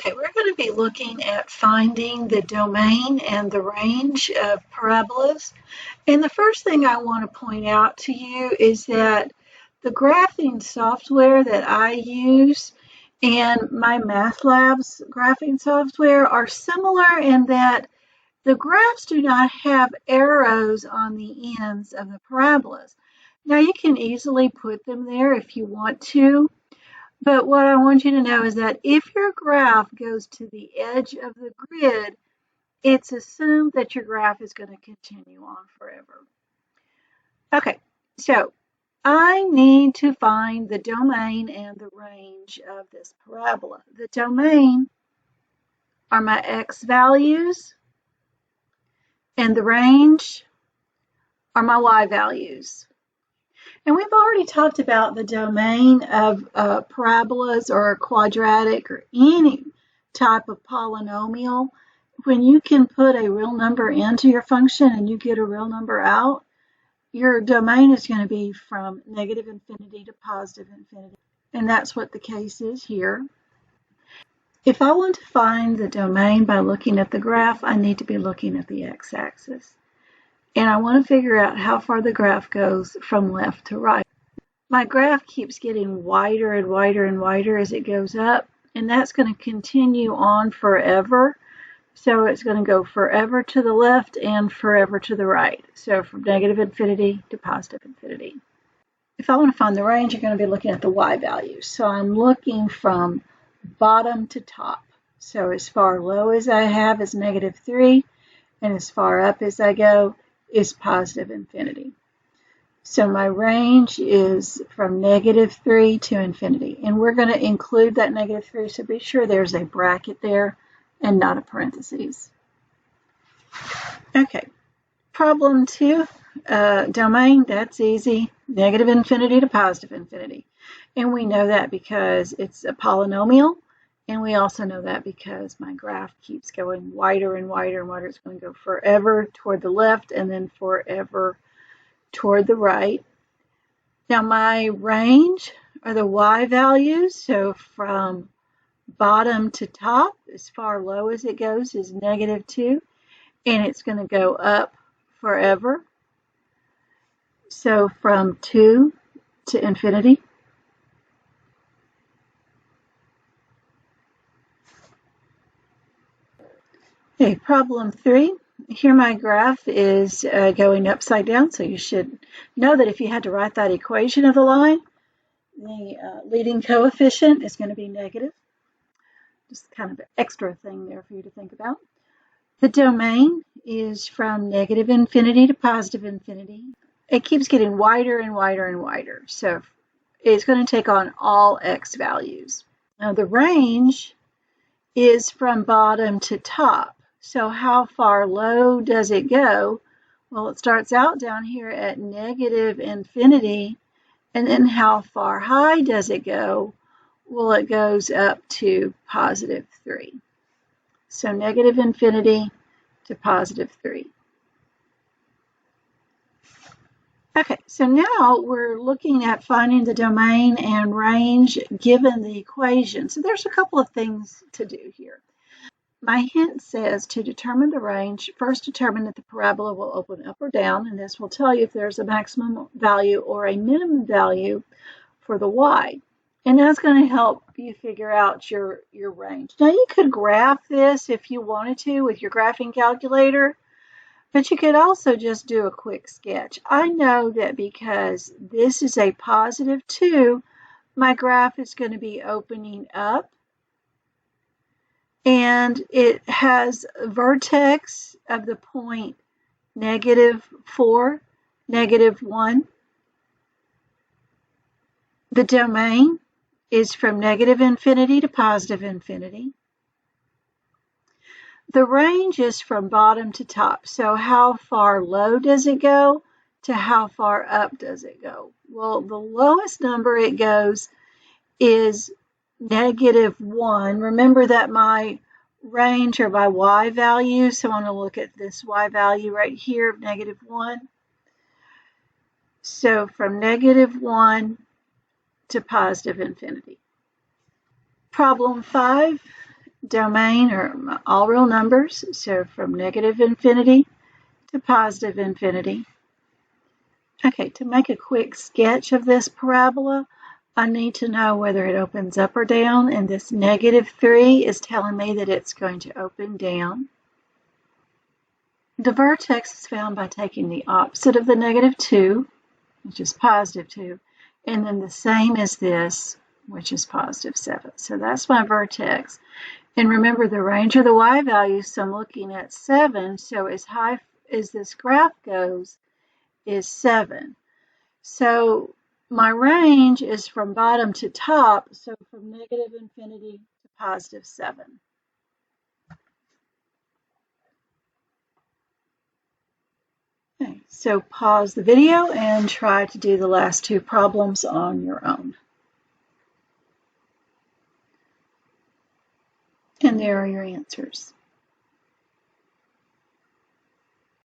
Okay, we're going to be looking at finding the domain and the range of parabolas. And the first thing I want to point out to you is that the graphing software that I use and my MATLAB's graphing software are similar in that the graphs do not have arrows on the ends of the parabolas. Now you can easily put them there if you want to. But what I want you to know is that if your graph goes to the edge of the grid, it's assumed that your graph is going to continue on forever. Okay, so I need to find the domain and the range of this parabola. The domain are my x values, and the range are my y values. And we've already talked about the domain of parabolas or quadratic or any type of polynomial. When you can put a real number into your function and you get a real number out, your domain is going to be from negative infinity to positive infinity. And that's what the case is here. If I want to find the domain by looking at the graph, I need to be looking at the x-axis. And I want to figure out how far the graph goes from left to right. My graph keeps getting wider and wider and wider as it goes up, and that's going to continue on forever. So it's going to go forever to the left and forever to the right. So from negative infinity to positive infinity. If I want to find the range, you're going to be looking at the y values. So I'm looking from bottom to top. So as far low as I have is -3, and as far up as I go is positive infinity. So my range is from -3 to infinity. And we're going to include that -3, so be sure there's a bracket there and not a parentheses. Okay, problem 2, domain, that's easy, negative infinity to positive infinity. And we know that because it's a polynomial, and we also know that because my graph keeps going wider and wider and wider. It's going to go forever toward the left and then forever toward the right. Now my range are the y values, so from bottom to top, as far low as it goes is -2, and it's going to go up forever. So from 2 to infinity. Okay, problem 3. Here my graph is going upside down, so you should know that if you had to write that equation of the line, the leading coefficient is going to be negative. Just kind of an extra thing there for you to think about. The domain is from negative infinity to positive infinity. It keeps getting wider and wider and wider, so it's going to take on all x values. Now the range is from bottom to top. So how far low does it go? Well, it starts out down here at negative infinity, and then how far high does it go? Well, it goes up to +3. So negative infinity to +3. Okay, so now we're looking at finding the domain and range given the equation. So there's a couple of things to do here. My hint says to determine the range, first determine if the parabola will open up or down, and this will tell you if there's a maximum value or a minimum value for the y. And that's going to help you figure out your range. Now you could graph this if you wanted to with your graphing calculator, but you could also just do a quick sketch. I know that because this is a +2, my graph is going to be opening up. And it has a vertex of the point -4, -1. The domain is from negative infinity to positive infinity. The range is from bottom to top. So how far low does it go to how far up does it go? Well, the lowest number it goes is -1. Remember that my range are by y value, so I want to look at this y value right here of -1. So from -1 to positive infinity. Problem 5, domain are all real numbers, so from negative infinity to positive infinity. Okay, to make a quick sketch of this parabola, I need to know whether it opens up or down, and this -3 is telling me that it's going to open down. The vertex is found by taking the opposite of the -2, which is +2, and then the same as this, which is +7. So that's my vertex. And remember, the range of the y values, so I'm looking at 7, so as high as this graph goes is 7. So my range is from bottom to top, so from negative infinity to +7. Okay, so pause the video and try to do the last two problems on your own. And there are your answers.